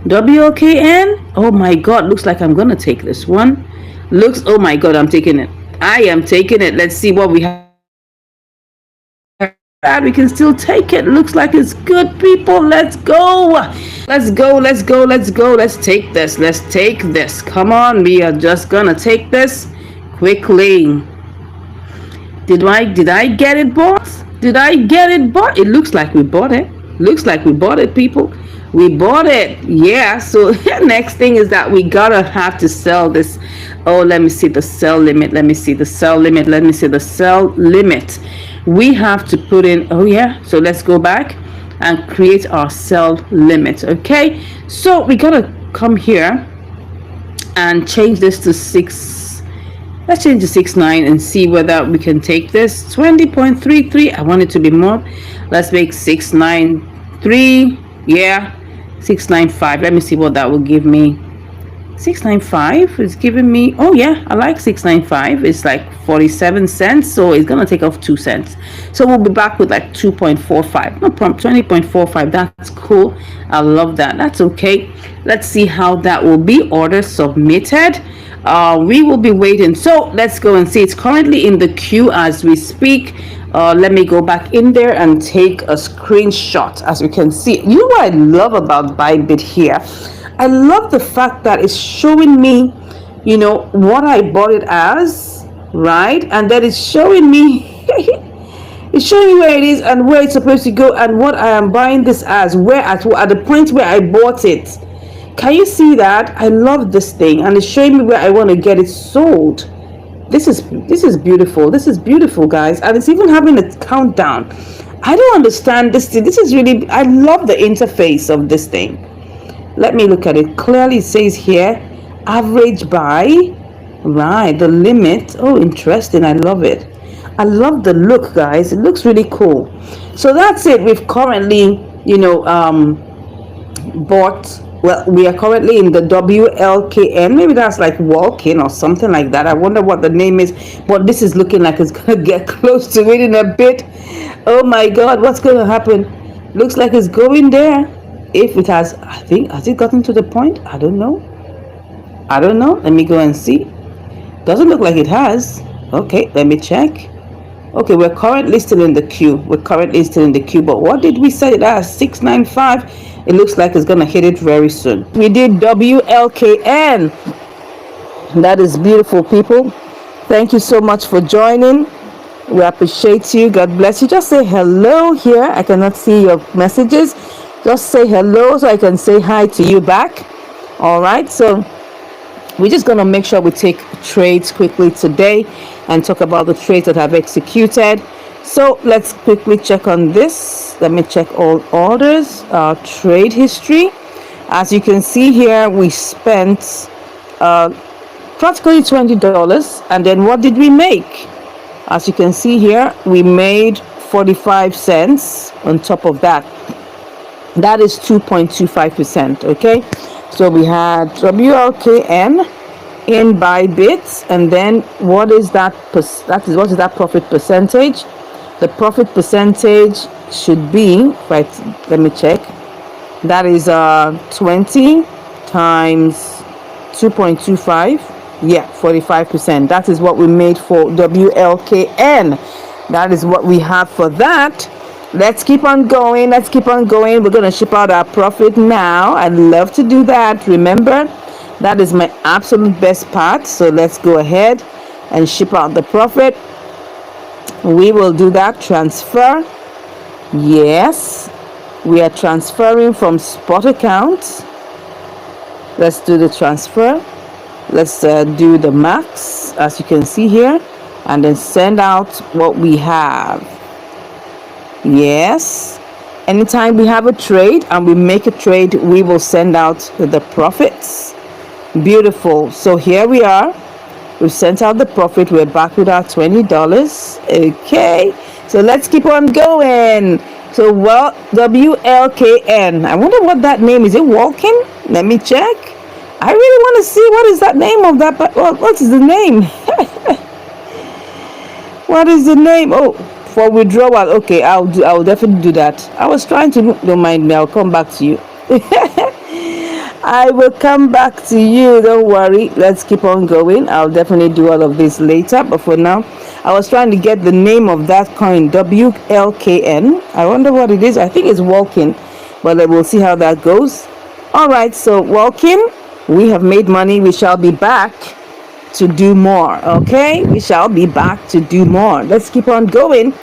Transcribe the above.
WLKN. Oh my God, looks like I'm gonna take this one. Oh my God, I'm taking it. I am taking it. Let's see what we have. We can still take it. Looks like it's good, people. Let's go. Let's go. Let's go. Let's go. Let's take this. Let's take this. Come on. We are just gonna take this quickly. Did I get it bought? Did I get it bought? It looks like we bought it. Looks like we bought it, people. We bought it. Yeah. So next thing is that we gotta have to sell this. Oh, let me see the sell limit. Let me see the sell limit. Let me see the sell limit. We have to put in. Oh yeah. So let's go back and create our sell limit. Okay. So we gotta come here and change this to 6. Let's change to 6.9 and see whether we can take this. 20.33. I want it to be more. Let's make 693. Yeah, 695. Let me see what that will give me. 695 is giving me. Oh yeah, I like 695. It's like 47 cents, so it's gonna take off 2 cents. So we'll be back with like 2.45. No problem. 20.45. That's cool. I love that. That's okay. Let's see how that will be. Order submitted. We will be waiting. So let's go and see. It's currently in the queue as we speak. Let me go back in there and take a screenshot. As you can see, you know what I love about Bybit here? I love the fact that it's showing me, you know, what I bought it as, right? And then it's showing me it's showing me where it is and where it's supposed to go and what I am buying this as, where at the point where I bought it. Can you see that? I love this thing, and it's showing me where I want to get it sold. This is beautiful. This is beautiful, guys, and it's even having a countdown. I don't understand this thing. This is really, I love the interface of this thing. Let me look at it. Clearly it says here average buy, right? The limit. Oh, interesting. I love it. I love the look, guys. It looks really cool. So that's it. We've currently, you know, bought. Well, we are currently in the WLKN. Maybe that's like walk-in or something like that. I wonder what the name is. But this is looking like it's going to get close to it in a bit. Oh my God, what's going to happen? Looks like it's going there. If it has, I think, has it gotten to the point? I don't know. I don't know. Let me go and see. Doesn't look like it has. Okay, let me check. Okay, we're currently still in the queue. We're currently still in the queue. But what did we say it as? 695. It looks like it's gonna hit it very soon. We did WLKN. That is beautiful, people. Thank you so much for joining. We appreciate you. God bless you. Just say hello here. I cannot see your messages. Just say hello so I can say hi to you back. All right, so we're just gonna make sure we take trades quickly today and talk about the trades that I've executed. So let's quickly check on this. Let me check all orders, trade history. As you can see here, we spent practically $20. And then what did we make? As you can see here, we made 45 cents on top of that. That is 2.25%. Okay, so we had WLKN in Bybit, and then what is that? What is that profit percentage? The profit percentage should be, right, let me check. That is 20 times 2.25. Yeah, 45%. That is what we made for WLKN. That is what we have for that. Let's keep on going. Let's keep on going. We're going to ship out our profit now. I'd love to do that. Remember, that is my absolute best part. So let's go ahead and ship out the profit. We will do that. Transfer. Yes, we are transferring from spot account. Let's do the transfer. Let's do the max, as you can see here, and then send out what we have. Yes, anytime we have a trade and we make a trade, we will send out the profits. Beautiful. So here we are. We've sent out the profit. We're back with our $20. Okay, so let's keep on going. So, well, WLKN. I wonder what that name is. It walking? Let me check. I really want to see what is that name of that. But what is the name? What is the name? Oh, for withdrawal. Okay, I'll definitely do that. I was trying to. Don't mind me. I'll come back to you. I will come back to you. Don't worry. Let's keep on going. I'll definitely do all of this later. But for now, I was trying to get the name of that coin, WLKN. I wonder what it is. I think it's walking, but we'll see how that goes. All right. So walking, we have made money. We shall be back to do more. Okay, we shall be back to do more. Let's keep on going.